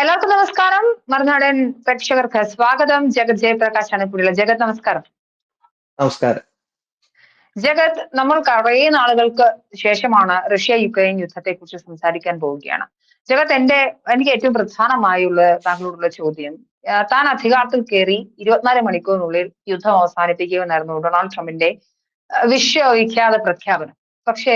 എല്ലാവർക്കും നമസ്കാരം. മറുനാടൻ പ്രേക്ഷകർക്ക് സ്വാഗതം. ജഗത് ജയപ്രകാശാണ് കൂടെയുള്ളത്. ജഗത് നമസ്കാരം. നമസ്കാരം. ജഗത്, നമ്മൾ കുറേ നാളുകൾക്ക് ശേഷമാണ് റഷ്യ യുക്രൈൻ യുദ്ധത്തെക്കുറിച്ച് സംസാരിക്കാൻ പോവുകയാണ്. ജഗത്, എനിക്ക് ഏറ്റവും പ്രധാനമായുള്ള താങ്കളോടുള്ള ചോദ്യം, താൻ അധികാരത്തിൽ കയറി 24 മണിക്കൂറിനുള്ളിൽ യുദ്ധം അവസാനിപ്പിക്കുമെന്നായിരുന്നു ഡൊണാൾഡ് ട്രംപിന്റെ വിശ്വവിഖ്യാത പ്രഖ്യാപനം. പക്ഷേ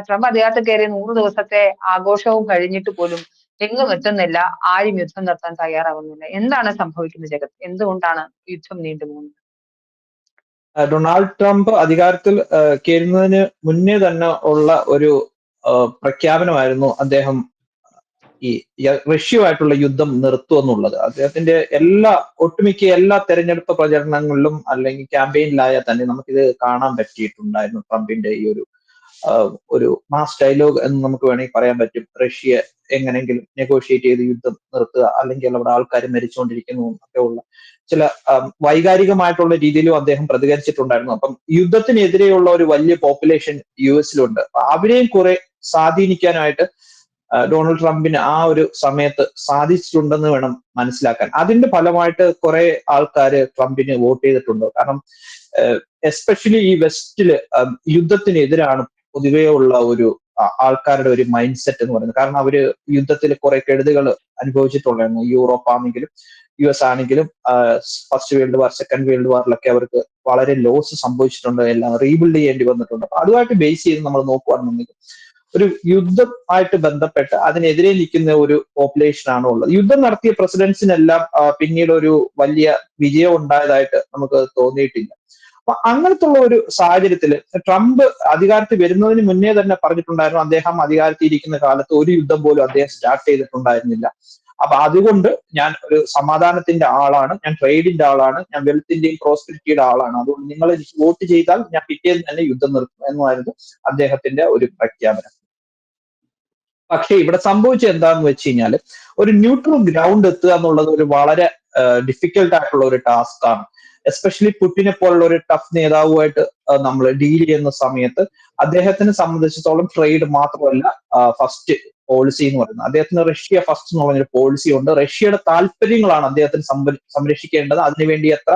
ട്രംപ് അധികാരത്തിൽ കയറി 100 ദിവസത്തെ ആഘോഷവും കഴിഞ്ഞിട്ട് പോലും എങ്ങും എത്തുന്നില്ല. ആരും യുദ്ധം നിർത്താൻ തയ്യാറാവുന്നില്ല. എന്താണ് സംഭവിക്കുന്നത് ജഗത്? എന്തുകൊണ്ടാണ് യുദ്ധം നീണ്ടുപോകുന്നത്? ഡൊണാൾഡ് ട്രംപ് അധികാരത്തിൽ കയറുന്നതിന് മുന്നേ തന്നെ ഉള്ള ഒരു പ്രഖ്യാപനമായിരുന്നു അദ്ദേഹം ഈ റഷ്യയുമായിട്ടുള്ള യുദ്ധം നിർത്തുമെന്നുള്ളത്. അദ്ദേഹത്തിന്റെ ഒട്ടുമിക്ക എല്ലാ തെരഞ്ഞെടുപ്പ് പ്രചരണങ്ങളിലും അല്ലെങ്കിൽ ക്യാമ്പയിനിലായാൽ തന്നെ നമുക്കിത് കാണാൻ പറ്റിയിട്ടുണ്ടായിരുന്നു. ട്രംപിന്റെ ഈ ഒരു മാസ് ഡയലോഗ് എന്ന് നമുക്ക് വേണമെങ്കിൽ പറയാൻ പറ്റും. റഷ്യ എങ്ങനെങ്കിലും നെഗോഷിയേറ്റ് ചെയ്ത് യുദ്ധം നിർത്തുക, അല്ലെങ്കിൽ അവിടെ ആൾക്കാർ മരിച്ചുകൊണ്ടിരിക്കുന്നു ഒക്കെ ഉള്ള ചില വൈകാരികമായിട്ടുള്ള രീതിയിലും അദ്ദേഹം പ്രതികരിച്ചിട്ടുണ്ടായിരുന്നു. അപ്പം യുദ്ധത്തിനെതിരെയുള്ള ഒരു വലിയ പോപ്പുലേഷൻ US-ലുണ്ട്. അവരെയും കുറെ സ്വാധീനിക്കാനായിട്ട് ഡൊണാൾഡ് ട്രംപിന് ആ ഒരു സമയത്ത് സാധിച്ചിട്ടുണ്ടെന്ന് വേണം മനസ്സിലാക്കാൻ. അതിന്റെ ഫലമായിട്ട് കുറെ ആൾക്കാർ ട്രംപിന് വോട്ട് ചെയ്തിട്ടുണ്ട്. കാരണം എസ്പെഷ്യലി ഈ വെസ്റ്റില് യുദ്ധത്തിനെതിരാണ് പൊതുവേ ഉള്ള ഒരു ആൾക്കാരുടെ ഒരു മൈൻഡ് സെറ്റ് എന്ന് പറയുന്നത്. കാരണം അവര് യുദ്ധത്തിൽ കുറെ കെടുതികൾ അനുഭവിച്ചിട്ടുണ്ടായിരുന്നു. യൂറോപ്പ് ആണെങ്കിലും US ആണെങ്കിലും first world war, second world വാറിലൊക്കെ അവർക്ക് വളരെ ലോസ് സംഭവിച്ചിട്ടുണ്ട്. എല്ലാം റീബിൽഡ് ചെയ്യേണ്ടി വന്നിട്ടുണ്ട്. അപ്പൊ അതുമായിട്ട് ബേസ് ചെയ്ത് നമ്മൾ നോക്കുകയാണെന്നുണ്ടെങ്കിൽ ഒരു യുദ്ധമായിട്ട് ബന്ധപ്പെട്ട് അതിനെതിരെ നിൽക്കുന്ന ഒരു പോപ്പുലേഷൻ ആണ് ഉള്ളത്. യുദ്ധം നടത്തിയ പ്രസിഡന്റ്സിനെല്ലാം പിന്നീട് ഒരു വലിയ വിജയം ഉണ്ടായതായിട്ട് നമുക്ക് തോന്നിയിട്ടില്ല. അപ്പൊ അങ്ങനത്തെ ഉള്ള ഒരു സാഹചര്യത്തിൽ ട്രംപ് അധികാരത്തിൽ വരുന്നതിന് മുന്നേ തന്നെ പറഞ്ഞിട്ടുണ്ടായിരുന്നു അദ്ദേഹം അധികാരത്തിൽ ഇരിക്കുന്ന കാലത്ത് ഒരു യുദ്ധം പോലും അദ്ദേഹം സ്റ്റാർട്ട് ചെയ്തിട്ടുണ്ടായിരുന്നില്ല. അപ്പൊ അതുകൊണ്ട് ഞാൻ ഒരു സമാധാനത്തിന്റെ ആളാണ്, ഞാൻ ട്രേഡിന്റെ ആളാണ്, ഞാൻ വെൽത്തിന്റെയും പ്രോസ്പെരിറ്റിയുടെ ആളാണ്. അതുകൊണ്ട് നിങ്ങൾ വോട്ട് ചെയ്താൽ ഞാൻ പിറ്റേന്ന് തന്നെ യുദ്ധം നിർത്തും എന്നായിരുന്നു അദ്ദേഹത്തിന്റെ ഒരു പ്രഖ്യാപനം. പക്ഷെ ഇവിടെ സംഭവിച്ചത് എന്താന്ന് വെച്ച് കഴിഞ്ഞാൽ ഒരു ന്യൂട്രൽ ഗ്രൗണ്ട് എത്തുക എന്നുള്ളത് ഒരു വളരെ ഡിഫിക്കൽട്ട് ആയിട്ടുള്ള ഒരു ടാസ്ക് ആണ്. എസ്പെഷ്യലി പുടിനെ പോലുള്ള ഒരു ടഫ് നേതാവുമായിട്ട് നമ്മൾ ഡീൽ ചെയ്യുന്ന സമയത്ത് അദ്ദേഹത്തിനെ സംബന്ധിച്ചിടത്തോളം ട്രേഡ് മാത്രമല്ല ഫസ്റ്റ് പോളിസി എന്ന് പറയുന്നത്. അദ്ദേഹത്തിന് റഷ്യ ഫസ്റ്റ് എന്ന് പറഞ്ഞൊരു പോളിസി ഉണ്ട്. റഷ്യയുടെ താല്പര്യങ്ങളാണ് അദ്ദേഹത്തിന് സംരക്ഷിക്കേണ്ടത്. അതിനുവേണ്ടി എത്ര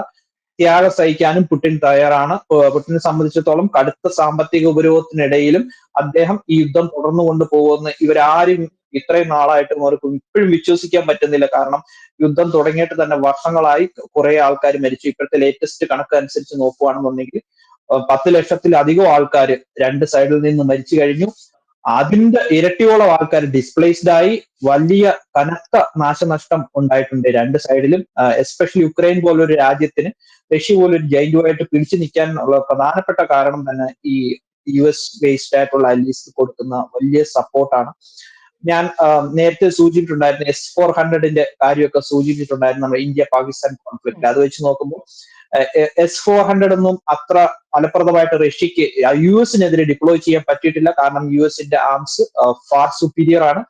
ത്യാഗം സഹിക്കാനും പുടിൻ തയ്യാറാണ്. പുടിനെ സംബന്ധിച്ചിടത്തോളം കടുത്ത സാമ്പത്തിക ഉപരോധത്തിനിടയിലും അദ്ദേഹം ഈ യുദ്ധം തുടർന്നു കൊണ്ടുപോകുമെന്ന് ഇവരാരും ഇത്രയും നാളായിട്ടും അവർക്ക് ഇപ്പോഴും വിശ്വസിക്കാൻ പറ്റുന്നില്ല. കാരണം യുദ്ധം തുടങ്ങിയിട്ട് തന്നെ വർഷങ്ങളായി, കുറെ ആൾക്കാർ മരിച്ചു. ഇപ്പോഴത്തെ ലേറ്റസ്റ്റ് കണക്ക് അനുസരിച്ച് നോക്കുകയാണെന്നുണ്ടെങ്കിൽ 10 ലക്ഷത്തിലധികം ആൾക്കാർ രണ്ട് സൈഡിൽ നിന്ന് മരിച്ചു കഴിഞ്ഞു. അതിന്റെ ഇരട്ടിയോളം ആൾക്കാർ ഡിസ്പ്ലേസ്ഡ് ആയി. വലിയ കനത്ത നാശനഷ്ടം ഉണ്ടായിട്ടുണ്ട് രണ്ട് സൈഡിലും. എസ്പെഷ്യലി യുക്രൈൻ പോലൊരു രാജ്യത്തിന് റഷ്യ പോലൊരു ജൈന്റുമായിട്ട് പിടിച്ചു നിൽക്കാൻ ഉള്ള പ്രധാനപ്പെട്ട കാരണം തന്നെ ഈ US ബേസ്ഡ് ആയിട്ടുള്ള അലീസ് കൊടുക്കുന്ന വലിയ സപ്പോർട്ടാണ്. ഞാൻ നേരത്തെ സൂചിപ്പിച്ചിട്ടുണ്ടായിരുന്നു S-400 കാര്യമൊക്കെ സൂചിപ്പിച്ചിട്ടുണ്ടായിരുന്നു നമ്മുടെ ഇന്ത്യ പാകിസ്ഥാൻ കോൺഫ്ലിക്റ്റ്. അത് വെച്ച് നോക്കുമ്പോൾ S-400 ഒന്നും അത്ര ഫലപ്രദമായിട്ട് റഷ്യക്ക് US-നെതിരെ ഡിപ്ലോയ് ചെയ്യാൻ പറ്റിയിട്ടില്ല. കാരണം US-ന്റെ ആംസ് ഫാർ സുപ്പീരിയർ ആണ്.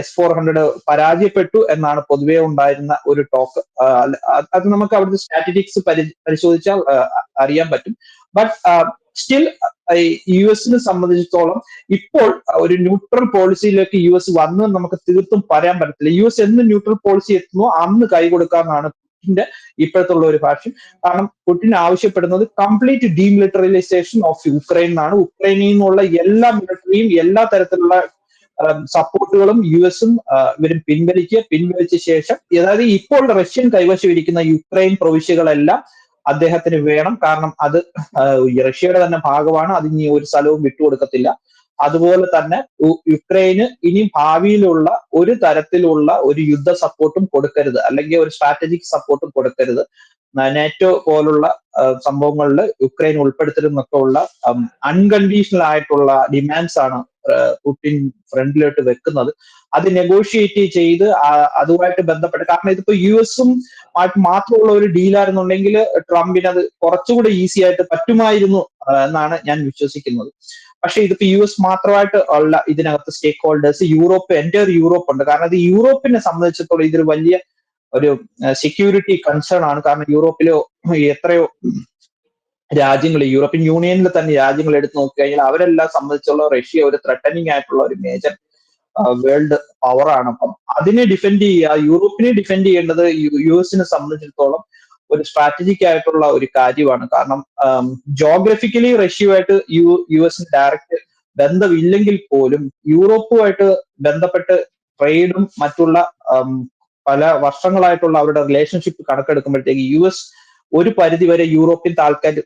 S-400 പരാജയപ്പെട്ടു എന്നാണ് പൊതുവെ ഉണ്ടായിരുന്ന ഒരു ടോക്ക്. അത് നമുക്ക് അവിടുത്തെ സ്റ്റാറ്റിസ്റ്റിക്സ് പരിശോധിച്ചാൽ അറിയാൻ പറ്റും. ബട്ട് സ്റ്റിൽ US-നെ സംബന്ധിച്ചിടത്തോളം ഇപ്പോൾ ഒരു ന്യൂട്രൽ പോളിസിയിലേക്ക് US വന്ന് നമുക്ക് തീർത്തും പറയാൻ പറ്റത്തില്ല. US എന്ന് ന്യൂട്രൽ പോളിസി എത്തുന്നോ അന്ന് കൈ കൊടുക്കാമെന്നാണ് പുടിന്റെ ഇപ്പോഴത്തുള്ള ഒരു ഭാഷ്യം. കാരണം പുടിൻ ആവശ്യപ്പെടുന്നത് കംപ്ലീറ്റ് ഡീമിലിറ്ററൈസേഷൻ ഓഫ് യുക്രൈൻ എന്നാണ്. ഉക്രൈനിൽ നിന്നുള്ള എല്ലാ മിലിറ്ററിയും എല്ലാ തരത്തിലുള്ള സപ്പോർട്ടുകളും US-ഉം ഇവരും പിൻവലിച്ച ശേഷം, അതായത് ഇപ്പോൾ റഷ്യൻ കൈവശം ഇരിക്കുന്ന യുക്രൈൻ പ്രവിശ്യകളെല്ലാം അദ്ദേഹത്തിന് വേണം. കാരണം അത് റഷ്യയുടെ തന്നെ ഭാഗമാണ്. അത് ഇനി ഒരു സ്ഥലവും വിട്ടുകൊടുക്കത്തില്ല. അതുപോലെ തന്നെ യുക്രൈന് ഇനി ഭാവിയിലുള്ള ഒരു തരത്തിലുള്ള ഒരു യുദ്ധ സപ്പോർട്ടും കൊടുക്കരുത്, അല്ലെങ്കിൽ ഒരു സ്ട്രാറ്റജിക് സപ്പോർട്ടും കൊടുക്കരുത്. നാറ്റോ പോലുള്ള സംഭവങ്ങളിൽ യുക്രൈൻ ഉൾപ്പെടുത്തരുന്നൊക്കെ ഉള്ള അൺകണ്ടീഷണൽ ആയിട്ടുള്ള ഡിമാൻഡ്സ് ആണ് പുടിൻ ഫ്രണ്ടിലോട്ട് വെക്കുന്നത്. അത് നെഗോഷിയേറ്റ് ചെയ്ത് അതുമായിട്ട് ബന്ധപ്പെട്ട്, കാരണം ഇതിപ്പോ US-ഉം ആയിട്ട് മാത്രമുള്ള ഒരു ഡീലായിരുന്നുണ്ടെങ്കിൽ ട്രംപിന് അത് കുറച്ചുകൂടെ ഈസി ആയിട്ട് പറ്റുമായിരുന്നു എന്നാണ് ഞാൻ വിശ്വസിക്കുന്നത്. പക്ഷെ ഇതിപ്പോ US മാത്രമായിട്ട് ഉള്ള ഇതിനകത്ത് സ്റ്റേക്ക് ഹോൾഡേഴ്സ് എൻ്റയർ യൂറോപ്പ് ഉണ്ട്. കാരണം ഇത് യൂറോപ്പിനെ സംബന്ധിച്ചിടത്തോളം ഇതൊരു വലിയ ഒരു സെക്യൂരിറ്റി കൺസേൺ ആണ്. കാരണം യൂറോപ്പിലോ എത്രയോ രാജ്യങ്ങൾ, യൂറോപ്യൻ യൂണിയനിൽ തന്നെ രാജ്യങ്ങൾ എടുത്ത് നോക്കിക്കഴിഞ്ഞാൽ അവരെല്ലാം സംബന്ധിച്ചുള്ള റഷ്യ ഒരു ത്രെട്ടനിങ് ആയിട്ടുള്ള ഒരു മേജർ വേൾഡ് പവറാണ്. അപ്പം അതിനെ ഡിഫെൻഡ് ചെയ്യുക, യൂറോപ്പിനെ ഡിഫെൻഡ് ചെയ്യേണ്ടത് യു എസിനെ സംബന്ധിച്ചിടത്തോളം ഒരു സ്ട്രാറ്റജിക് ആയിട്ടുള്ള ഒരു കാര്യമാണ്. കാരണം ജോഗ്രഫിക്കലി റഷ്യയുമായിട്ട് യു എസിന് ഡയറക്റ്റ് ബന്ധമില്ലെങ്കിൽ പോലും യൂറോപ്പുമായിട്ട് ബന്ധപ്പെട്ട് ട്രേഡും മറ്റുള്ള പല വർഷങ്ങളായിട്ടുള്ള അവരുടെ റിലേഷൻഷിപ്പ് കണക്കെടുക്കുമ്പോഴത്തേക്ക് യു എസ് ഒരു പരിധിവരെ യൂറോപ്യൻ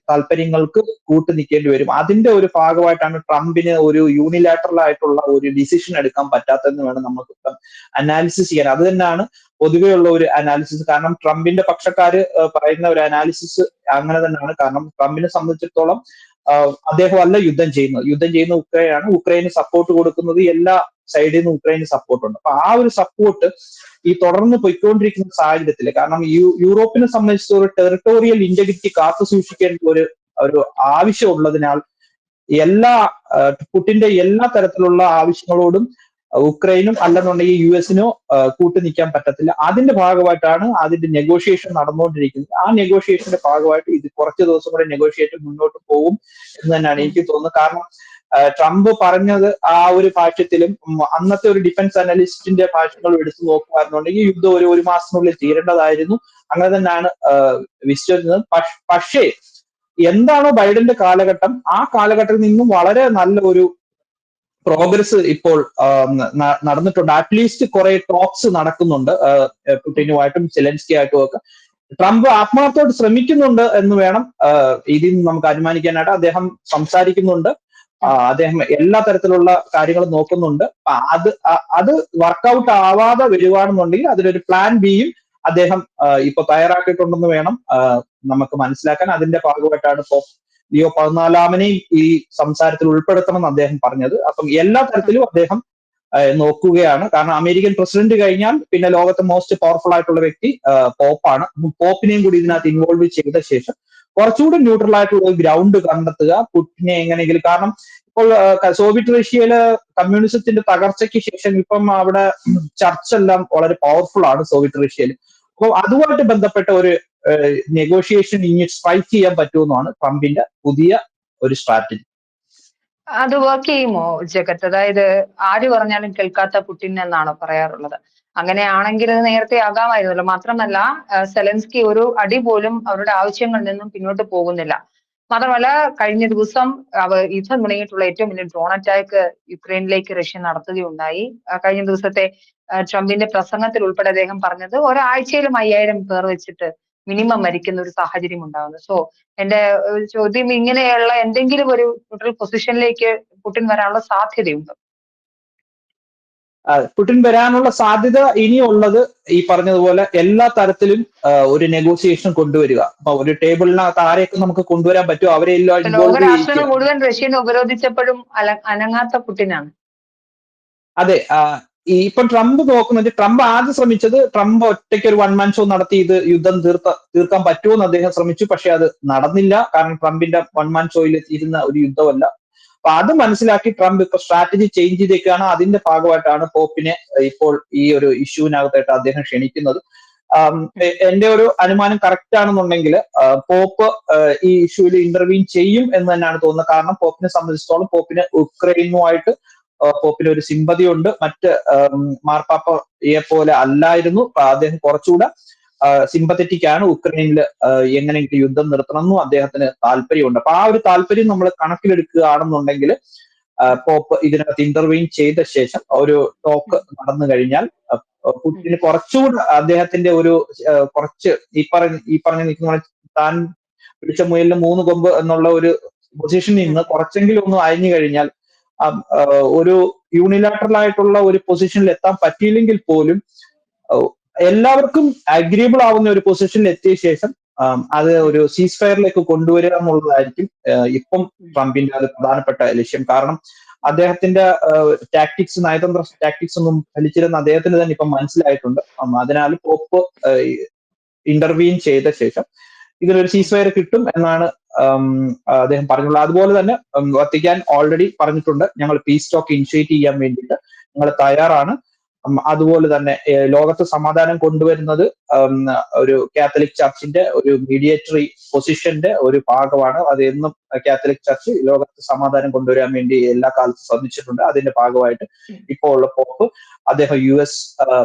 താല്പര്യങ്ങൾക്ക് കൂട്ടു നിൽക്കേണ്ടി വരും. അതിന്റെ ഒരു ഭാഗമായിട്ടാണ് ട്രംപിന് ഒരു യൂണിലാറ്ററൽ ആയിട്ടുള്ള ഒരു ഡിസിഷൻ എടുക്കാൻ പറ്റാത്തതെന്ന് വേണം നമുക്ക് അനാലിസിസ് ചെയ്യാൻ. അത് തന്നെയാണ് പൊതുവെയുള്ള ഒരു അനാലിസിസ്. കാരണം ട്രംപിന്റെ പക്ഷക്കാര് പറയുന്ന ഒരു അനാലിസിസ് അങ്ങനെ തന്നെയാണ്. കാരണം ട്രംപിനെ സംബന്ധിച്ചിടത്തോളം അദ്ദേഹമല്ല യുദ്ധം ചെയ്യുന്ന ഉക്രൈനാണ്. ഉക്രൈന് സപ്പോർട്ട് കൊടുക്കുന്നത് എല്ലാ സൈഡിൽ നിന്ന് ഉക്രൈന് സപ്പോർട്ടുണ്ട്. അപ്പൊ ആ ഒരു സപ്പോർട്ട് ഈ തുടർന്ന് പൊയ്ക്കൊണ്ടിരിക്കുന്ന സാഹചര്യത്തിൽ, കാരണം യൂറോപ്പിനെ സംബന്ധിച്ച് ഒരു ടെറിട്ടോറിയൽ ഇന്റഗ്രിറ്റി കാത്തു സൂക്ഷിക്കേണ്ട ഒരു ആവശ്യമുള്ളതിനാൽ പുടിന്റെ എല്ലാ തരത്തിലുള്ള ആവശ്യങ്ങളോടും ഉക്രൈനും അല്ലെന്നുണ്ടെങ്കിൽ യു എസിനോ കൂട്ടുനിൽക്കാൻ പറ്റത്തില്ല. അതിന്റെ ഭാഗമായിട്ടാണ് അതിന്റെ നെഗോഷിയേഷൻ നടന്നുകൊണ്ടിരിക്കുന്നത്. ആ നെഗോഷിയേഷന്റെ ഭാഗമായിട്ട് ഇത് കുറച്ച് ദിവസം കൂടെ നെഗോഷിയേഷൻ മുന്നോട്ട് പോകും എന്ന് തന്നെയാണ് എനിക്ക് തോന്നുന്നത്. കാരണം ട്രംപ് പറഞ്ഞത് ആ ഒരു ഭാഷ്യത്തിലും അന്നത്തെ ഒരു ഡിഫൻസ് അനലിസ്റ്റിന്റെ ഭാഷകളും എടുത്തു നോക്കുകയാണെന്നുണ്ടെങ്കിൽ യുദ്ധം ഒരു മാസത്തിനുള്ളിൽ തീരേണ്ടതായിരുന്നു. അങ്ങനെ തന്നെയാണ് വിശ്വസിക്കുന്നത്. പക്ഷേ എന്താണോ ബൈഡന്റെ കാലഘട്ടം, ആ കാലഘട്ടത്തിൽ നിന്നും വളരെ നല്ല ഒരു പ്രോഗ്രസ് ഇപ്പോൾ നടന്നിട്ടുണ്ട്. അറ്റ്ലീസ്റ്റ് കുറെ ടോക്സ് നടക്കുന്നുണ്ട് പുടിനുമായിട്ടും സെലൻസ്കി ആയിട്ടും ഒക്കെ. ട്രംപ് ആത്മാർത്ഥത്തോട് ശ്രമിക്കുന്നുണ്ട് എന്ന് വേണം ഇതിൽ നിന്ന് നമുക്ക് അനുമാനിക്കാനായിട്ട്. അദ്ദേഹം സംസാരിക്കുന്നുണ്ട്, അദ്ദേഹം എല്ലാ തരത്തിലുള്ള കാര്യങ്ങളും നോക്കുന്നുണ്ട്. അത് വർക്കൗട്ട് ആവാതെ വരുവാണെന്നുണ്ടെങ്കിൽ അതിലൊരു പ്ലാൻ ബിയും അദ്ദേഹം ഇപ്പൊ തയ്യാറാക്കിയിട്ടുണ്ടെന്ന് വേണം നമുക്ക് മനസ്സിലാക്കാൻ. അതിന്റെ ഭാഗമായിട്ടാണ് ഇപ്പോ ലിയോ 14 ഈ സംസാരത്തിൽ ഉൾപ്പെടുത്തണം എന്ന് അദ്ദേഹം പറഞ്ഞത്. അപ്പം എല്ലാ തരത്തിലും അദ്ദേഹം നോക്കുകയാണ്. കാരണം അമേരിക്കൻ പ്രസിഡന്റ് കഴിഞ്ഞാൽ പിന്നെ ലോകത്തെ മോസ്റ്റ് പവർഫുൾ ആയിട്ടുള്ള വ്യക്തി പോപ്പാണ്. പോപ്പിനെയും കൂടി ഇതിനകത്ത് ഇൻവോൾവ് ചെയ്ത ശേഷം കുറച്ചുകൂടി ന്യൂട്രൽ ആയിട്ടുള്ള ഒരു ഗ്രൗണ്ട് കണ്ടെത്തുക പുടിനെ എങ്ങനെയെങ്കിലും. കാരണം ഇപ്പോൾ സോവിയറ്റ് റഷ്യയിലെ കമ്മ്യൂണിസത്തിന്റെ തകർച്ചയ്ക്ക് ശേഷം ഇപ്പം അവിടെ ചർച്ചെല്ലാം വളരെ പവർഫുൾ ആണ് സോവിയറ്റ് റഷ്യയിൽ. അപ്പോൾ അതുമായിട്ട് ബന്ധപ്പെട്ട ഒരു നെഗോഷിയേഷൻ ഇനി സ്ട്രൈക്ക് ചെയ്യാൻ പറ്റുമെന്നാണ് ട്രംപിന്റെ പുതിയ ഒരു സ്ട്രാറ്റജി. അത് വർക്ക് ചെയ്യുമോ ജഗത്ത്? അതായത് ആര് പറഞ്ഞാലും കേൾക്കാത്ത പുടിൻ എന്നാണ് പറയാറുള്ളത്. അങ്ങനെയാണെങ്കിൽ നേരത്തെ ആകാമായിരുന്നല്ലോ. മാത്രമല്ല സെലൻസ്കി ഒരു അടി പോലും അവരുടെ ആവശ്യങ്ങളിൽ നിന്നും പിന്നോട്ട് പോകുന്നില്ല. മാത്രമല്ല കഴിഞ്ഞ ദിവസം യുദ്ധം തുടങ്ങിയിട്ടുള്ള ഏറ്റവും വലിയ ഡ്രോൺ അറ്റാക്ക് യുക്രൈനിലേക്ക് റഷ്യ നടത്തുകയുണ്ടായി. കഴിഞ്ഞ ദിവസത്തെ ട്രംപിന്റെ പ്രസംഗത്തിൽ ഉൾപ്പെടെ അദ്ദേഹം പറഞ്ഞത് ഒരാഴ്ചയിലും 5000 പേർ വെച്ചിട്ട് മിനിമം മരിക്കുന്ന ഒരു സാഹചര്യം ഉണ്ടാകുന്നത്. സോ എന്റെ ചോദ്യം, ഇങ്ങനെയുള്ള എന്തെങ്കിലും ഒരു ന്യൂട്രൽ പൊസിഷനിലേക്ക് പുടിൻ വരാനുള്ള സാധ്യതയുണ്ട്? പുടിൻ വരാനുള്ള സാധ്യത ഇനിയുള്ളത് ഈ പറഞ്ഞതുപോലെ എല്ലാ തരത്തിലും ഒരു നെഗോസിയേഷൻ കൊണ്ടുവരിക. അപ്പൊ ഒരു ടേബിളിനകത്ത് ആരെയൊക്കെ നമുക്ക് കൊണ്ടുവരാൻ പറ്റുമോ അവരെ എല്ലാം ഇൻവോൾവ് ലോകരാഷ്ട്രങ്ങൾ മുഴുവൻ റഷ്യനെ ഉപരോധിച്ചപ്പോഴും അനങ്ങാത്ത പുടിനാണ്. അതെ. ഇപ്പം ട്രംപ് നോക്കുന്നത്, ട്രംപ് ആദ്യം ശ്രമിച്ചത് ട്രംപ് ഒറ്റയ്ക്ക് ഒരു വൺ മാൻ ഷോ നടത്തി ഇത് യുദ്ധം തീർക്കാൻ പറ്റുമെന്ന് അദ്ദേഹം ശ്രമിച്ചു. പക്ഷെ അത് നടന്നില്ല. കാരണം ട്രംപിന്റെ വൺ മാൻ ഷോയിൽ തീരുന്ന ഒരു യുദ്ധമല്ല. അപ്പൊ അത് മനസ്സിലാക്കി ട്രംപ് ഇപ്പൊ സ്ട്രാറ്റജി ചേഞ്ച് ചെയ്തേക്കാണ്. അതിന്റെ ഭാഗമായിട്ടാണ് പോപ്പിനെ ഇപ്പോൾ ഈ ഒരു ഇഷ്യൂവിനകത്തായിട്ട് അദ്ദേഹം ക്ഷണിക്കുന്നത്. എന്റെ ഒരു അനുമാനം കറക്റ്റ് ആണെന്നുണ്ടെങ്കിൽ പോപ്പ് ഈ ഇഷ്യൂവിൽ ഇന്റർവ്യൂ ചെയ്യും എന്ന് തന്നെയാണ് തോന്നുന്നത്. കാരണം പോപ്പിനെ സംബന്ധിച്ചിടത്തോളം പോപ്പിന് ഉക്രൈനുമായിട്ട് പോപ്പിന് ഒരു സിമ്പതി ഉണ്ട്. മറ്റ് മാർപ്പാപ്പയെ പോലെ അല്ലായിരുന്നു. അദ്ദേഹം കുറച്ചുകൂടെ സിമ്പത്തറ്റിക് ആണ്. ഉക്രൈനിൽ എങ്ങനെയെങ്കിലും യുദ്ധം നിർത്തണമെന്നും അദ്ദേഹത്തിന് താല്പര്യമുണ്ട്. അപ്പൊ ആ ഒരു താല്പര്യം നമ്മൾ കണക്കിലെടുക്കുകയാണെന്നുണ്ടെങ്കിൽ പോപ്പ് ഇതിനകത്ത് ഇന്റർവ്യൂ ചെയ്ത ശേഷം ഒരു ടോക്ക് നടന്നു കഴിഞ്ഞാൽ പുടിന് കുറച്ചുകൂടെ അദ്ദേഹത്തിന്റെ ഒരു കുറച്ച് ഈ പറഞ്ഞ നിൽക്കുന്ന താൻ പിടിച്ച മുയലിന് 3 കൊമ്പ് എന്നുള്ള ഒരു പൊസിഷനിൽ നിന്ന് കുറച്ചെങ്കിലും ഒന്ന് അയഞ്ഞു കഴിഞ്ഞാൽ ഒരു യൂണിലാറ്ററൽ ആയിട്ടുള്ള ഒരു പൊസിഷനിൽ എത്താൻ പറ്റിയില്ലെങ്കിൽ പോലും എല്ലാവർക്കും അഗ്രിയബിൾ ആവുന്ന ഒരു പൊസിഷനിൽ എത്തിയ ശേഷം അത് ഒരു സീസ് ഫയറിലേക്ക് കൊണ്ടുവരിക എന്നുള്ളതായിരിക്കും ഇപ്പം ട്രംപിന്റെ അത് പ്രധാനപ്പെട്ട ലക്ഷ്യം. കാരണം അദ്ദേഹത്തിന്റെ ടാക്ടിക്സ്, നയതന്ത്ര ടാക്ടിക്സ് ഒന്നും ഫലിച്ചിരുന്ന അദ്ദേഹത്തിന് തന്നെ ഇപ്പം മനസ്സിലായിട്ടുണ്ട്. അതിനാൽ പോപ്പ് ഇന്റർവ്യൂ ചെയ്ത ശേഷം ഇതിനൊരു സീസ് ഫയർ കിട്ടും എന്നാണ് അദ്ദേഹം പറഞ്ഞുള്ളത്. അതുപോലെ തന്നെ വത്തിക്കാൻ ഓൾറെഡി പറഞ്ഞിട്ടുണ്ട്, ഞങ്ങൾ പീസ് ടോക്ക് ഇനിഷ്യേറ്റ് ചെയ്യാൻ വേണ്ടിയിട്ട് ഞങ്ങൾ തയ്യാറാണ്. അതുപോലെ തന്നെ ലോകത്ത് സമാധാനം കൊണ്ടുവരുന്നത് ഒരു കാത്തലിക് ചർച്ചിന്റെ ഒരു മീഡിയേറ്ററി പൊസിഷന്റെ ഒരു ഭാഗമാണ്. അത് എന്നും കാത്തലിക് ചർച്ച് ലോകത്ത് സമാധാനം കൊണ്ടുവരാൻ വേണ്ടി എല്ലാ കാലത്തും ശ്രമിച്ചിട്ടുണ്ട്. അതിന്റെ ഭാഗമായിട്ട് ഇപ്പോൾ ഉള്ള പോപ്പ് അദ്ദേഹം US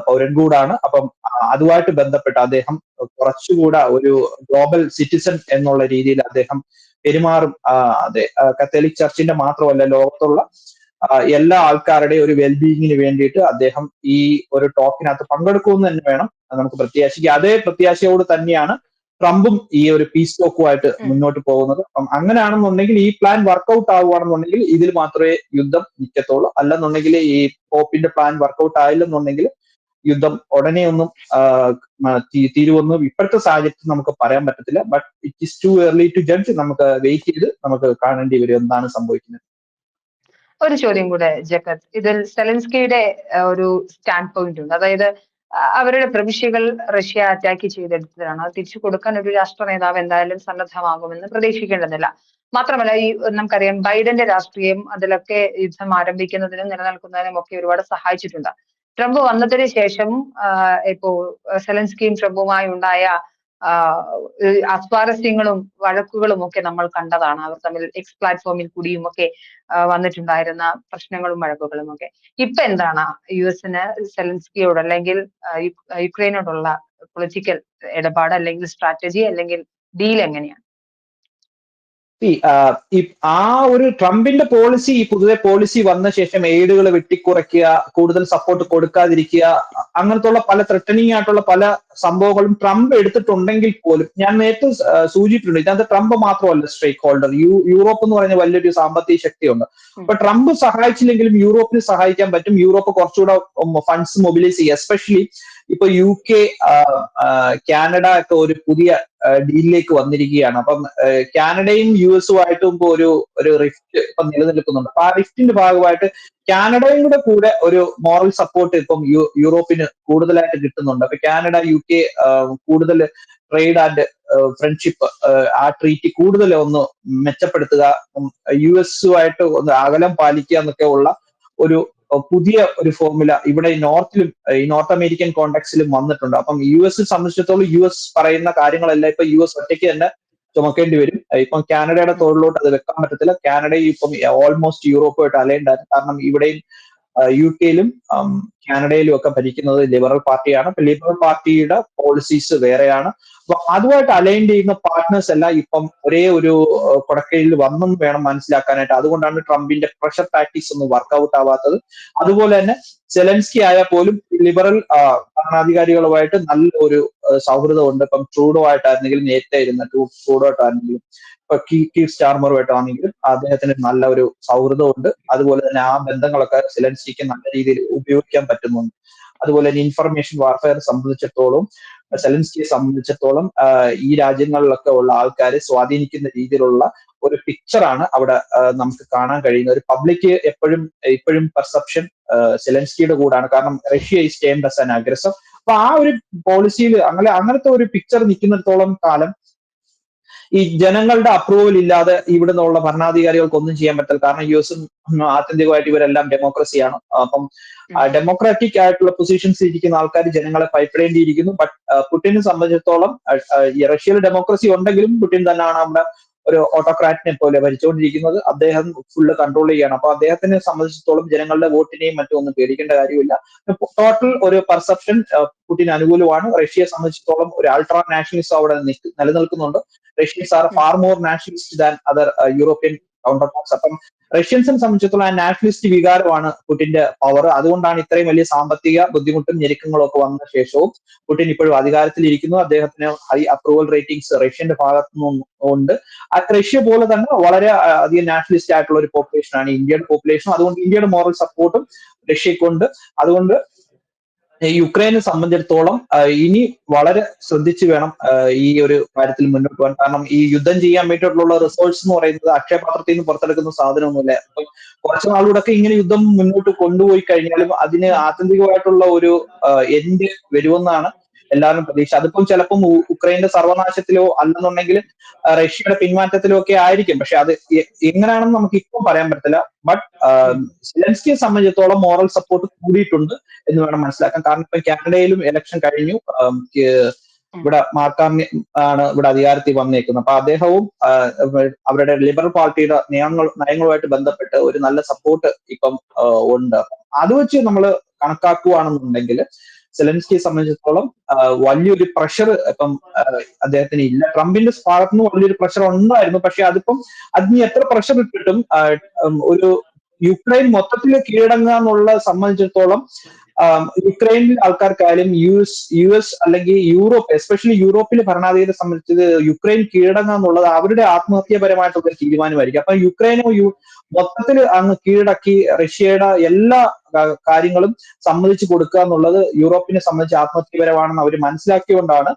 പൗരൻ കൂടാണ്. അപ്പം അതുമായിട്ട് ബന്ധപ്പെട്ട് അദ്ദേഹം കുറച്ചുകൂടെ ഒരു ഗ്ലോബൽ സിറ്റിസൺ എന്നുള്ള രീതിയിൽ അദ്ദേഹം പെരുമാറും. അതെ, കത്തോലിക് ചർച്ചിന്റെ മാത്രമല്ല, ലോകത്തുള്ള എല്ലാ ആൾക്കാരുടെയും ഒരു വെൽബീയിങ്ങിന് വേണ്ടിയിട്ട് അദ്ദേഹം ഈ ഒരു ടോക്കിനകത്ത് പങ്കെടുക്കുമെന്ന് തന്നെ വേണം നമുക്ക് പ്രത്യാശിക്കുക. അതേ പ്രത്യാശയോട് തന്നെയാണ് ട്രംപും ഈ ഒരു പീസ് ടോക്കുമായിട്ട് മുന്നോട്ട് പോകുന്നത്. അപ്പം അങ്ങനെയാണെന്നുണ്ടെങ്കിൽ ഈ പ്ലാൻ വർക്കൗട്ട് ആവുകയാണെന്നുണ്ടെങ്കിൽ ഇതിൽ മാത്രമേ യുദ്ധം നിൽക്കത്തുള്ളൂ. അല്ലെന്നുണ്ടെങ്കിൽ ഈ പോപ്പിന്റെ പ്ലാൻ വർക്കൗട്ട് ആയില്ലെന്നുണ്ടെങ്കിൽ യുദ്ധം ഉടനെ ഒന്നും തീരുവൊന്നും ഇപ്പോഴത്തെ സാഹചര്യത്തിൽ നമുക്ക് പറയാൻ പറ്റത്തില്ല. But it is too early to judge. നമുക്ക് വെയിറ്റ് ചെയ്ത് നമുക്ക് കാണേണ്ടി വരും എന്താണ് സംഭവിക്കുന്നത്. ഒരു ചോദ്യം കൂടെ ജഗത്, ഇതിൽ സെലൻസ്കിയുടെ ഒരു സ്റ്റാൻഡ് പോയിന്റ് ഉണ്ട്. അതായത് അവരുടെ പ്രവിശ്യകൾ റഷ്യ അറ്റാക്ക് ചെയ്തെടുത്തതാണ്. അത് തിരിച്ചു കൊടുക്കാൻ ഒരു രാഷ്ട്ര നേതാവ് എന്തായാലും സന്നദ്ധമാകുമെന്ന് പ്രതീക്ഷിക്കേണ്ടതില്ല. മാത്രമല്ല, ഈ നമുക്കറിയാം ബൈഡന്റെ രാഷ്ട്രീയം അതിലൊക്കെ യുദ്ധം ആരംഭിക്കുന്നതിനും നിലനിൽക്കുന്നതിനും ഒക്കെ ഒരുപാട് സഹായിച്ചിട്ടുണ്ട്. ട്രംപ് വന്നതിന് ശേഷം ഇപ്പോ സെലൻസ്കിയും ട്രംപുമായി ഉണ്ടായ അസ്വാരസ്യങ്ങളും വഴക്കുകളും ഒക്കെ നമ്മൾ കണ്ടതാണ്. അവർ തമ്മിൽ എക്സ് പ്ലാറ്റ്ഫോമിൽ കൂടിയും ഒക്കെ വന്നിട്ടുണ്ടായിരുന്ന പ്രശ്നങ്ങളും വഴക്കുകളും ഒക്കെ. ഇപ്പൊ എന്താണ് US-ന് സെലൻസ്കിയോട് അല്ലെങ്കിൽ യുക്രൈനോടുള്ള പൊളിറ്റിക്കൽ ഇടപാട്, അല്ലെങ്കിൽ സ്ട്രാറ്റജി, അല്ലെങ്കിൽ ഡീൽ എങ്ങനെയാണ്? ആ ഒരു ട്രംപിന്റെ പോളിസി, ഈ പുതിയ പോളിസി വന്ന ശേഷം എയ്ഡുകൾ വെട്ടിക്കുറയ്ക്കുക, കൂടുതൽ സപ്പോർട്ട് കൊടുക്കാതിരിക്കുക, അങ്ങനത്തുള്ള പല ത്രെറ്റനിങ് ആയിട്ടുള്ള പല സംഭവങ്ങളും ട്രംപ് എടുത്തിട്ടുണ്ടെങ്കിൽ പോലും ഞാൻ നേരത്തെ സൂചിപ്പിച്ചിട്ടുണ്ട്, ഇതിനകത്ത് ട്രംപ് മാത്രമല്ല സ്റ്റേക്ക് ഹോൾഡർ. യൂറോപ്പ് എന്ന് പറയുന്ന വലിയൊരു സാമ്പത്തിക ശക്തിയുണ്ട്. അപ്പൊ ട്രംപ് സഹായിച്ചില്ലെങ്കിലും യൂറോപ്പിന് സഹായിക്കാൻ പറ്റും. യൂറോപ്പ് കുറച്ചുകൂടെ ഫണ്ട്സ് മൊബിലൈസ് ചെയ്യുക. എസ്പെഷ്യലി ഇപ്പൊ UK, കാനഡ ഒക്കെ ഒരു പുതിയ ഡീലിലേക്ക് വന്നിരിക്കുകയാണ്. അപ്പം കാനഡയും US-ഉമായിട്ടും ഇപ്പൊ ഒരു റിഫ്റ്റ് ഇപ്പം നിലനിൽക്കുന്നുണ്ട്. അപ്പൊ ആ റിഫ്റ്റിന്റെ ഭാഗമായിട്ട് കാനഡയുടെ കൂടെ ഒരു മോറൽ സപ്പോർട്ട് ഇപ്പം യൂറോപ്പിന് കൂടുതലായിട്ട് കിട്ടുന്നുണ്ട്. അപ്പൊ കാനഡ UK കൂടുതൽ ട്രേഡ് ആൻഡ് ഫ്രണ്ട്ഷിപ്പ്, ആ ട്രീറ്റി കൂടുതൽ ഒന്ന് മെച്ചപ്പെടുത്തുക, US-ഉമായിട്ട് ഒന്ന് അകലം പാലിക്കുക എന്നൊക്കെ ഉള്ള ഒരു പുതിയ ഒരു ഫോർമുല ഇവിടെ ഈ നോർത്ത് അമേരിക്കൻ കോണ്ടാക്സിലും വന്നിട്ടുണ്ട്. അപ്പം US സംബന്ധിച്ചിടത്തോളം US പറയുന്ന കാര്യങ്ങളെല്ലാം ഇപ്പൊ US ഒറ്റയ്ക്ക് തന്നെ ചുമക്കേണ്ടി വരും. ഇപ്പം കാനഡയുടെ തോളിലോട്ട് അത് വെക്കാൻ പറ്റത്തില്ല. കാനഡയും ഇപ്പം ഓൾമോസ്റ്റ് യൂറോപ്പുമായിട്ട് അലൈൻഡ് ആണ്. കാരണം ഇവിടെയും UK-യിലും കാനഡയിലും ഒക്കെ ഭരിക്കുന്നത് ലിബറൽ പാർട്ടിയാണ്. അപ്പൊ ലിബറൽ പാർട്ടിയുടെ പോളിസീസ് വേറെയാണ്. അപ്പൊ അതുമായിട്ട് അലൈൻ ചെയ്യുന്ന പാർട്ട്നേഴ്സ് എല്ലാം ഇപ്പം ഒരേ ഒരു കൊടക്കയിൽ വന്നെന്ന് വേണം മനസ്സിലാക്കാനായിട്ട്. അതുകൊണ്ടാണ് ട്രംപിന്റെ പ്രഷർ ടാക്ടിക്സ് ഒന്നും വർക്ക്ഔട്ട് ആവാത്തത്. അതുപോലെ തന്നെ സെലൻസ്കി ആയാൽ പോലും ലിബറൽ ഭരണാധികാരികളുമായിട്ട് നല്ല ഒരു സൗഹൃദമുണ്ട്. ഇപ്പം ട്രൂഡോ ആയിട്ടായിരുന്നെങ്കിലും, നേരത്തെ ഇരുന്ന ട്രൂഡോ ആയിട്ടായിരുന്നെങ്കിലും, ഇപ്പൊ കീർ സ്റ്റാർമറുമായിട്ടാണെങ്കിലും അദ്ദേഹത്തിന് നല്ല ഒരു സൗഹൃദമുണ്ട്. അതുപോലെ തന്നെ ആ ബന്ധങ്ങളൊക്കെ സെലൻസ്കിക്ക് നല്ല രീതിയിൽ ഉപയോഗിക്കാൻ പറ്റുന്നുണ്ട്. അതുപോലെ തന്നെ ഇൻഫർമേഷൻ വാർഫെയർ സംബന്ധിച്ചിടത്തോളം, സെലൻസ്കിയെ സംബന്ധിച്ചിടത്തോളം ഈ രാജ്യങ്ങളിലൊക്കെ ഉള്ള ആൾക്കാരെ സ്വാധീനിക്കുന്ന രീതിയിലുള്ള ഒരു പിക്ചറാണ് അവിടെ നമുക്ക് കാണാൻ കഴിയുന്നത്. ഒരു പബ്ലിക് ഇപ്പോഴും പെർസെപ്ഷൻ സെലൻസ്കിയുടെ കൂടാണ്. കാരണം Russia is termed as an aggressor. അപ്പൊ ആ ഒരു പോളിസിയിൽ അങ്ങനത്തെ ഒരു പിക്ചർ നിൽക്കുന്നിടത്തോളം കാലം ഈ ജനങ്ങളുടെ അപ്രൂവൽ ഇല്ലാതെ ഇവിടെ നിന്നുള്ള ഭരണാധികാരികൾക്ക് ഒന്നും ചെയ്യാൻ പറ്റില്ല. കാരണം US-ഉം ആത്യന്തികമായിട്ട് ഇവരെല്ലാം ഡെമോക്രസിയാണ്. അപ്പം ഡെമോക്രാറ്റിക് ആയിട്ടുള്ള പൊസിഷൻസ് ഇരിക്കുന്ന ആൾക്കാർ ജനങ്ങളെ ഭയപ്പെടേണ്ടിയിരിക്കുന്നു. ബട്ട് പുടിനെ സംബന്ധിച്ചിടത്തോളം റഷ്യയിൽ ഡെമോക്രസി ഉണ്ടെങ്കിലും പുടിൻ തന്നെയാണ് നമ്മുടെ ഒരു ഓട്ടോക്രാറ്റിനെ പോലെ ഭരിച്ചുകൊണ്ടിരിക്കുന്നത്. അദ്ദേഹം ഫുള്ള് കൺട്രോൾ ചെയ്യാണ്. അപ്പൊ അദ്ദേഹത്തിനെ സംബന്ധിച്ചിടത്തോളം ജനങ്ങളുടെ വോട്ടിനെയും മറ്റും ഒന്നും പേടിക്കേണ്ട കാര്യമില്ല. ടോട്ടൽ ഒരു പെർസെപ്ഷൻ പുടിൻ അനുകൂലമാണ്. റഷ്യയെ സംബന്ധിച്ചിടത്തോളം ഒരു അൾട്രാ നാഷണലിസം അവിടെ നിലനിൽക്കുന്നുണ്ട്. Russians are far more nationalist than other European counter parts. അപ്പം റഷ്യൻസിനെ സംബന്ധിച്ചിടത്തോളം ആ നാഷണലിസ്റ്റ് വികാരമാണ് പുടിന്റെ പവർ. അതുകൊണ്ടാണ് ഇത്രയും വലിയ സാമ്പത്തിക ബുദ്ധിമുട്ടും ഞെരുക്കങ്ങളും ഒക്കെ വന്ന ശേഷവും പുടിൻ ഇപ്പോഴും അധികാരത്തിലിരിക്കുന്നു. അദ്ദേഹത്തിന് ഹൈ അപ്രൂവൽ റേറ്റിംഗ്സ് റഷ്യന്റെ ഭാഗത്തു നിന്നും ഉണ്ട്. റഷ്യ പോലെ തന്നെ വളരെ അധികം നാഷണലിസ്റ്റ് ആയിട്ടുള്ള ഒരു പോപ്പുലേഷനാണ് ഇന്ത്യയുടെ പോപ്പുലേഷൻ. അതുകൊണ്ട് ഇന്ത്യയുടെ മോറൽ സപ്പോർട്ടും റഷ്യക്കുണ്ട്. അതുകൊണ്ട് യുക്രൈനെ സംബന്ധിച്ചിടത്തോളം ഇനി വളരെ ശ്രദ്ധിച്ചു വേണം ഈ ഒരു കാര്യത്തിൽ മുന്നോട്ട് പോകാൻ. കാരണം ഈ യുദ്ധം ചെയ്യാൻ വേണ്ടിയിട്ടുള്ള റിസോഴ്സ് എന്ന് പറയുന്നത് അക്ഷയപാത്രത്തിൽ നിന്ന് പുറത്തെടുക്കുന്ന സാധനമൊന്നുമില്ല. കുറച്ചു നാളുകൂടെ ഇങ്ങനെ യുദ്ധം മുന്നോട്ട് കൊണ്ടുപോയി കഴിഞ്ഞാലും അതിന് ആത്യന്തികമായിട്ടുള്ള ഒരു എൻഡ് വരുമെന്നാണ് എല്ലാവരും പ്രതീക്ഷ. അതിപ്പം ചിലപ്പം ഉക്രൈന്റെ സർവനാശത്തിലോ അല്ലെന്നുണ്ടെങ്കിൽ റഷ്യയുടെ പിന്മാറ്റത്തിലോ ഒക്കെ ആയിരിക്കും. പക്ഷെ അത് എങ്ങനെയാണെന്ന് നമുക്ക് ഇപ്പം പറയാൻ പറ്റില്ല. ബട്ട് സെലൻസ്കിയെ സംബന്ധിച്ചിടത്തോളം മോറൽ സപ്പോർട്ട് കൂടിയിട്ടുണ്ട് എന്ന് വേണം മനസ്സിലാക്കാൻ. കാരണം ഇപ്പൊ കാനഡയിലും ഇലക്ഷൻ കഴിഞ്ഞു. ഇവിടെ മാർക്കാർണി ആണ് ഇവിടെ അധികാരത്തിൽ വന്നേക്കുന്നത്. അപ്പൊ അദ്ദേഹവും അവരുടെ ലിബറൽ പാർട്ടിയുടെ നയങ്ങളുമായിട്ട് ബന്ധപ്പെട്ട് ഒരു നല്ല സപ്പോർട്ട് ഇപ്പം ഉണ്ട്. അത് വെച്ച് നമ്മൾ കണക്കാക്കുകയാണെന്നുണ്ടെങ്കിൽ സെലൻസ്കിയെ സംബന്ധിച്ചിടത്തോളം വലിയൊരു പ്രഷർ ഇപ്പം അദ്ദേഹത്തിന് ഇല്ല. ട്രംപിന്റെ ഭാഗത്തു നിന്ന് വലിയൊരു പ്രഷർ ഉണ്ടായിരുന്നു. പക്ഷെ അതിന് എത്ര പ്രഷർ ഇട്ടിട്ടും ഒരു യുക്രൈൻ മൊത്തത്തിൽ കീഴടങ്ങുക എന്നുള്ള സംബന്ധിച്ചിടത്തോളം യുക്രൈനിൽ ആൾക്കാർക്കായാലും യു എസ് അല്ലെങ്കിൽ യൂറോപ്പ്, എസ്പെഷ്യലി യൂറോപ്പിലെ ഭരണാധികാരിയെ സംബന്ധിച്ചത് യുക്രൈൻ കീഴടങ്ങുക എന്നുള്ളത് അവരുടെ ആത്മഹത്യാപരമായിട്ടുള്ള തീരുമാനമായിരിക്കും. അപ്പൊ യുക്രൈനെ മൊത്തത്തിൽ അങ്ങ് കീഴടക്കി റഷ്യയുടെ എല്ലാ കാര്യങ്ങളും സമ്മതിച്ചു കൊടുക്കുക എന്നുള്ളത് യൂറോപ്പിനെ സംബന്ധിച്ച് ആത്മഹത്യപരമാണെന്ന് അവർ മനസ്സിലാക്കിയുകൊണ്ടാണ്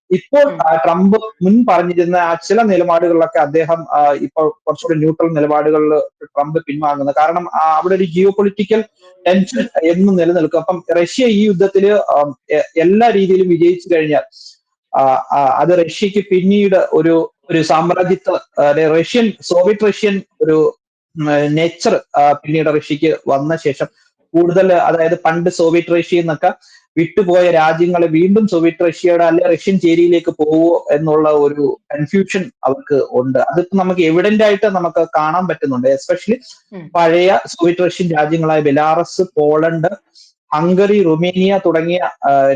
ഇപ്പോൾ ട്രംപ് മുൻ പറഞ്ഞിരുന്ന ചില നിലപാടുകളിലൊക്കെ അദ്ദേഹം ഇപ്പോൾ കുറച്ചുകൂടി ന്യൂട്രൽ നിലപാടുകളിൽ ട്രംപ് പിൻവാങ്ങുന്നത്. കാരണം അവിടെ ഒരു ജിയോ പൊളിറ്റിക്കൽ ടെൻഷൻ എന്നും നിലനിൽക്കും. അപ്പം റഷ്യ ഈ യുദ്ധത്തില് എല്ലാ രീതിയിലും വിജയിച്ചു കഴിഞ്ഞാൽ അത് റഷ്യക്ക് പിന്നീട് ഒരു സാമ്രാജ്യത്വ സോവിയറ്റ് റഷ്യൻ ഒരു നേച്ചർ പിന്നീട് റഷ്യക്ക് വന്ന ശേഷം കൂടുതൽ, അതായത് പണ്ട് സോവിയറ്റ് റഷ്യ എന്നൊക്കെ വിട്ടുപോയ രാജ്യങ്ങളെ വീണ്ടും സോവിയറ്റ് റഷ്യയുടെ അല്ലെ റഷ്യൻ ചേരിയിലേക്ക് പോവോ എന്നുള്ള ഒരു കൺഫ്യൂഷൻ അവർക്ക് ഉണ്ട്. അതിപ്പോ നമുക്ക് എവിഡന്റ് ആയിട്ട് നമുക്ക് കാണാൻ പറ്റുന്നുണ്ട്. എസ്പെഷ്യലി പഴയ സോവിയറ്റ് റഷ്യൻ രാജ്യങ്ങളായ ബെലാറസ്, പോളണ്ട്, ഹംഗറി, റുമേനിയ തുടങ്ങിയ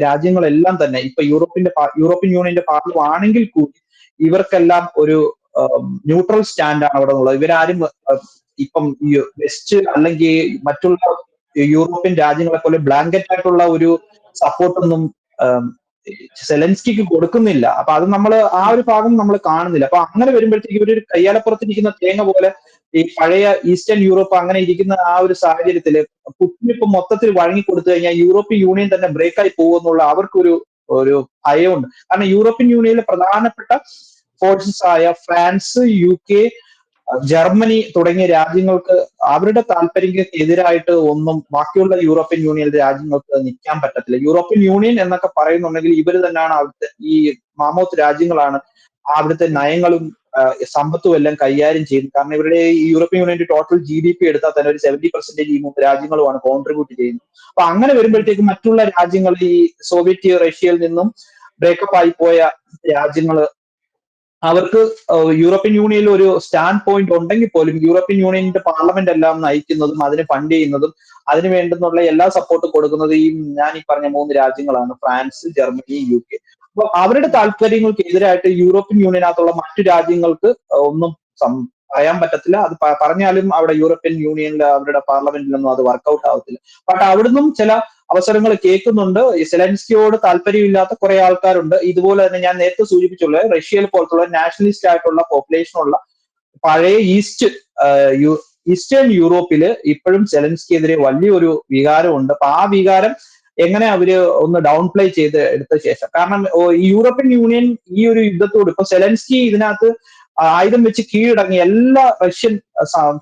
രാജ്യങ്ങളെല്ലാം തന്നെ ഇപ്പൊ യൂറോപ്യൻ യൂണിയന്റെ ഭാഗമാണെങ്കിൽ കൂടി ഇവർക്കെല്ലാം ഒരു ന്യൂട്രൽ സ്റ്റാൻഡാണ് അവിടെ ഉള്ളത്. ഇവരാരും ഇപ്പം വെസ്റ്റ് അല്ലെങ്കിൽ മറ്റുള്ള യൂറോപ്യൻ രാജ്യങ്ങളെ പോലെ ബ്ലാങ്കറ്റ് ആയിട്ടുള്ള ഒരു സപ്പോർട്ടൊന്നും സെലൻസ്കിക്ക് കൊടുക്കുന്നില്ല. അപ്പൊ അത് ആ ഒരു ഭാഗം നമ്മൾ കാണുന്നില്ല. അപ്പൊ അങ്ങനെ വരുമ്പോഴത്തേക്ക് ഇവരൊരു കയ്യാലപ്പുറത്തിരിക്കുന്ന തേങ്ങ പോലെ ഈ പഴയ ഈസ്റ്റേൺ യൂറോപ്പ് അങ്ങനെ ഇരിക്കുന്ന ആ ഒരു സാഹചര്യത്തിൽ പുട്ടിന് ഇപ്പൊ മൊത്തത്തിൽ വഴങ്ങി കൊടുത്തു കഴിഞ്ഞാൽ യൂറോപ്യൻ യൂണിയൻ തന്നെ ബ്രേക്കായി പോകുമെന്നുള്ള അവർക്കൊരു ഭയമുണ്ട്. കാരണം യൂറോപ്യൻ യൂണിയനിലെ പ്രധാനപ്പെട്ട ഫോഴ്സസ് ആയ ഫ്രാൻസ്, UK, ജർമ്മനി തുടങ്ങിയ രാജ്യങ്ങൾക്ക് അവരുടെ താല്പര്യങ്ങൾക്കെതിരായിട്ട് ഒന്നും ബാക്കിയുള്ള യൂറോപ്യൻ യൂണിയൻ രാജ്യങ്ങൾക്ക് നിൽക്കാൻ പറ്റത്തില്ല. യൂറോപ്യൻ യൂണിയൻ എന്നൊക്കെ പറയുന്നുണ്ടെങ്കിൽ ഇവർ തന്നെയാണ് അവിടുത്തെ ഈ മാമോത്ത് രാജ്യങ്ങളാണ് അവിടുത്തെ നയങ്ങളും സമ്പത്തും എല്ലാം കൈകാര്യം ചെയ്യുന്നത്. കാരണം ഇവരുടെ ഈ യൂറോപ്യൻ യൂണിയന്റെ ടോട്ടൽ GDP എടുത്താൽ തന്നെ ഒരു 70% ഈ 3 രാജ്യങ്ങളുമാണ് കോൺട്രിബ്യൂട്ട് ചെയ്യുന്നത്. അപ്പൊ അങ്ങനെ വരുമ്പോഴത്തേക്ക് മറ്റുള്ള രാജ്യങ്ങൾ ഈ സോവിയറ്റ് റഷ്യയിൽ നിന്നും ബ്രേക്കപ്പ് ആയി പോയ രാജ്യങ്ങൾ അവർക്ക് യൂറോപ്യൻ യൂണിയനിൽ ഒരു സ്റ്റാൻഡ് പോയിന്റ് ഉണ്ടെങ്കിൽ പോലും യൂറോപ്യൻ യൂണിയന്റെ പാർലമെന്റ് എല്ലാം നയിക്കുന്നതും അതിന് ഫണ്ട് ചെയ്യുന്നതും അതിന് വേണ്ടുന്നുള്ള എല്ലാ സപ്പോർട്ടും കൊടുക്കുന്നത് ഞാൻ ഈ പറഞ്ഞ 3 രാജ്യങ്ങളാണ്, ഫ്രാൻസ്, ജർമ്മനി, UK. അപ്പൊ അവരുടെ താല്പര്യങ്ങൾക്ക് എതിരായിട്ട് യൂറോപ്യൻ യൂണിയനകത്തുള്ള മറ്റു രാജ്യങ്ങൾക്ക് ഒന്നും പറയാൻ പറ്റത്തില്ല. അത് പറഞ്ഞാലും അവിടെ യൂറോപ്യൻ യൂണിയനിൽ അവരുടെ പാർലമെന്റിലൊന്നും അത് വർക്കൗട്ട് ആവത്തില്ല. ബട്ട് അവിടുന്നും ചില അവസരങ്ങൾ കേൾക്കുന്നുണ്ട്. സെലൻസ്കിയോട് താല്പര്യമില്ലാത്ത കുറെ ആൾക്കാരുണ്ട്. ഇതുപോലെ തന്നെ ഞാൻ നേരത്തെ സൂചിപ്പിച്ചുള്ള റഷ്യയിൽ പോലത്തുള്ള നാഷണലിസ്റ്റ് ആയിട്ടുള്ള പോപ്പുലേഷനുള്ള പഴയ ഈസ്റ്റേൺ യൂറോപ്പില് ഇപ്പോഴും സെലൻസ്കിയെതിരെ വലിയൊരു വികാരമുണ്ട്. അപ്പൊ ആ വികാരം എങ്ങനെ അവര് ഒന്ന് ഡൗൺ പ്ലേ ചെയ്ത് എടുത്ത ശേഷം, കാരണം യൂറോപ്യൻ യൂണിയൻ ഈ ഒരു യുദ്ധത്തോട് ഇപ്പൊ സെലൻസ്കി ഇതിനകത്ത് ആയുധം വെച്ച് കീഴടങ്ങി എല്ലാ റഷ്യൻ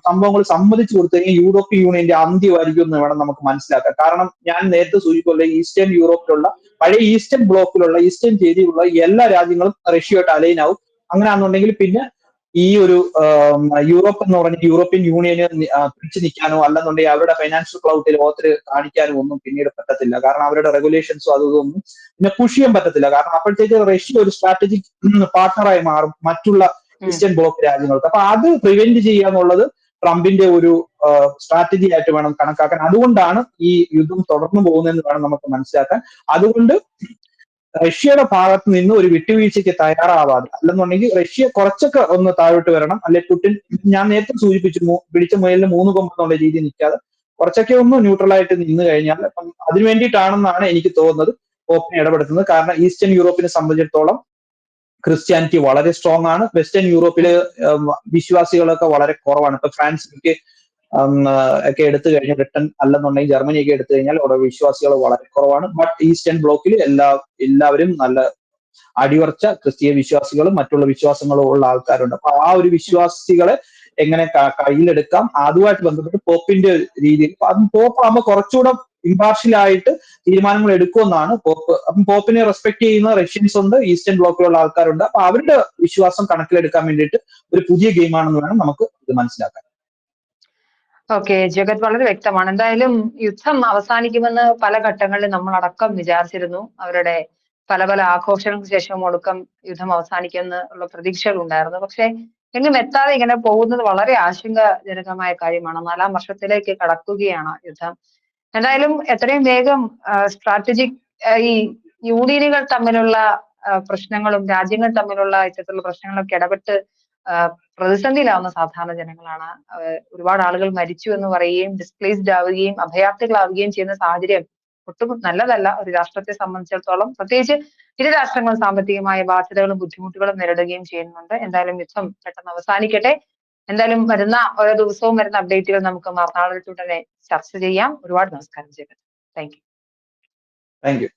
സംഭവങ്ങളും സമ്മതിച്ചു കൊടുത്തു കഴിഞ്ഞാൽ യൂറോപ്യൻ യൂണിയന്റെ അന്ത്യമായിരിക്കും എന്ന് വേണം നമുക്ക് മനസ്സിലാക്കാം. കാരണം ഞാൻ നേരത്തെ സൂചിപ്പിച്ചുള്ള ഈസ്റ്റേൺ യൂറോപ്പിലുള്ള പഴയ ഈസ്റ്റേൺ ബ്ലോക്കിലുള്ള ഈസ്റ്റേൺ ചേരിയിലുള്ള എല്ലാ രാജ്യങ്ങളും റഷ്യയായിട്ട് അലൈൻ ആവും. അങ്ങനെയാണെന്നുണ്ടെങ്കിൽ പിന്നെ ഈ ഒരു യൂറോപ്പ് എന്ന് പറഞ്ഞ യൂറോപ്യൻ യൂണിയന് പിടിച്ചു നിൽക്കാനോ അല്ലെന്നുണ്ടെങ്കിൽ അവരുടെ ഫൈനാൻഷ്യൽ ക്ലൗഡിൽ ലോകത്തിൽ കാണിക്കാനോ ഒന്നും പിന്നീട് പറ്റത്തില്ല. കാരണം അവരുടെ റെഗുലേഷൻസും അതൊന്നും പിന്നെ പുഷ് ചെയ്യാൻ പറ്റത്തില്ല. കാരണം അപ്പോഴത്തേക്ക് റഷ്യ ഒരു സ്ട്രാറ്റജിക് പാർട്ണറായി മാറും മറ്റുള്ള ഈസ്റ്റേൺ ബ്ലോക്ക് രാജ്യങ്ങൾക്ക്. അപ്പൊ അത് പ്രിവെന്റ് ചെയ്യുക എന്നുള്ളത് ട്രംപിന്റെ ഒരു സ്ട്രാറ്റജി ആയിട്ട് വേണം കണക്കാക്കാൻ. അതുകൊണ്ടാണ് ഈ യുദ്ധം തുടർന്നു പോകുന്നതെന്ന് വേണം നമുക്ക് മനസ്സിലാക്കാൻ. അതുകൊണ്ട് റഷ്യയുടെ ഭാഗത്ത് നിന്ന് ഒരു വിട്ടുവീഴ്ചയ്ക്ക് തയ്യാറാവാതെ, അല്ലെന്നുണ്ടെങ്കിൽ റഷ്യ കുറച്ചൊക്കെ ഒന്ന് താഴോട്ട് വരണം. അല്ലെ പുടിൻ, ഞാൻ നേരത്തെ സൂചിപ്പിച്ചു, പിടിച്ച മുയലിന് 3 കൊമ്പ് എന്നുള്ള രീതി നിൽക്കാതെ കുറച്ചൊക്കെ ഒന്ന് ന്യൂട്രലായിട്ട് നിന്ന് കഴിഞ്ഞാൽ, അപ്പം അതിനു വേണ്ടിയിട്ടാണെന്നാണ് എനിക്ക് തോന്നുന്നത് പോപ്പിനെ ഇടപെടുത്തുന്നത്. കാരണം ഈസ്റ്റേൺ യൂറോപ്പിനെ സംബന്ധിച്ചിടത്തോളം ക്രിസ്ത്യാനിറ്റി വളരെ സ്ട്രോങ് ആണ്. വെസ്റ്റേൺ യൂറോപ്പില് വിശ്വാസികളൊക്കെ വളരെ കുറവാണ്. ഇപ്പൊ ഫ്രാൻസിലേക്ക് ഒക്കെ എടുത്തു കഴിഞ്ഞാൽ, ബ്രിട്ടൻ അല്ലെന്നുണ്ടെങ്കിൽ ജർമ്മനി ഒക്കെ എടുത്തു കഴിഞ്ഞാൽ അവിടെ വിശ്വാസികൾ വളരെ കുറവാണ്. ബട്ട് ഈസ്റ്റേൺ ബ്ലോക്കിൽ എല്ലാവരും നല്ല അടിയുറച്ച ക്രിസ്തീയ വിശ്വാസികളും മറ്റുള്ള വിശ്വാസങ്ങളും ഉള്ള ആൾക്കാരുണ്ട്. അപ്പൊ ആ ഒരു വിശ്വാസികളെ എങ്ങനെ കയ്യിലെടുക്കാം, അതുമായിട്ട് ബന്ധപ്പെട്ട് പോപ്പിന്റെ രീതിയിൽ, പോപ്പ് ആകുമ്പോൾ കുറച്ചുകൂടെ ഇമ്പാർഷ്യലായിട്ട് തീരുമാനങ്ങൾ എടുക്കുമെന്നാണ് പോപ്പ്. അപ്പം പോപ്പിനെ റെസ്പെക്ട് ചെയ്യുന്ന റഷ്യൻസ് ഉണ്ട്, ഈസ്റ്റേൺ ബ്ലോക്കിലുള്ള ആൾക്കാരുണ്ട്. അപ്പൊ അവരുടെ വിശ്വാസം കണക്കിലെടുക്കാൻ വേണ്ടിയിട്ട് ഒരു പുതിയ ഗെയിമാണെന്ന് വേണം നമുക്ക് ഇത് മനസ്സിലാക്കാൻ. ഓക്കെ, ജഗത് വളരെ വ്യക്തമാണ്. എന്തായാലും യുദ്ധം അവസാനിക്കുമെന്ന് പല ഘട്ടങ്ങളിൽ നമ്മൾ അടക്കം വിചാരിച്ചിരുന്നു. അവരുടെ പല പല ആഘോഷങ്ങൾക്ക് ശേഷം ഒടുക്കം യുദ്ധം അവസാനിക്കുമെന്ന് ഉള്ള പ്രതീക്ഷകൾ ഉണ്ടായിരുന്നു. പക്ഷെ എങ്ങും എത്താതെ ഇങ്ങനെ പോകുന്നത് വളരെ ആശങ്കാജനകമായ കാര്യമാണ്. 4-ാം വർഷത്തിലേക്ക് കടക്കുകയാണ് യുദ്ധം. എന്തായാലും എത്രയും വേഗം സ്ട്രാറ്റജിക് ഈ യൂണിയനുകൾ തമ്മിലുള്ള പ്രശ്നങ്ങളും രാജ്യങ്ങൾ തമ്മിലുള്ള ഇത്തരത്തിലുള്ള പ്രശ്നങ്ങളൊക്കെ ഇടപെട്ട് പ്രതിസന്ധിയിലാവുന്ന സാധാരണ ജനങ്ങളാണ്. ഒരുപാട് ആളുകൾ മരിച്ചു എന്ന് പറയുകയും ഡിസ്പ്ലേസ്ഡ് ആവുകയും അഭയാർത്ഥികളാവുകയും ചെയ്യുന്ന സാഹചര്യം ഒട്ടും നല്ലതല്ല ഒരു രാഷ്ട്രത്തെ സംബന്ധിച്ചിടത്തോളം. പ്രത്യേകിച്ച് ഇരു രാഷ്ട്രങ്ങളും സാമ്പത്തികമായ ബാധ്യതകളും ബുദ്ധിമുട്ടുകളും നേരിടുകയും ചെയ്യുന്നുണ്ട്. എന്തായാലും യുദ്ധം പെട്ടെന്ന് അവസാനിക്കട്ടെ. എന്തായാലും വരുന്ന ഓരോ ദിവസവും വരുന്ന അപ്ഡേറ്റുകൾ നമുക്ക് മറുനാളിൽ തന്നെ ചർച്ച ചെയ്യാം. ഒരുപാട് നമസ്കാരം ജഗത്. Thank you.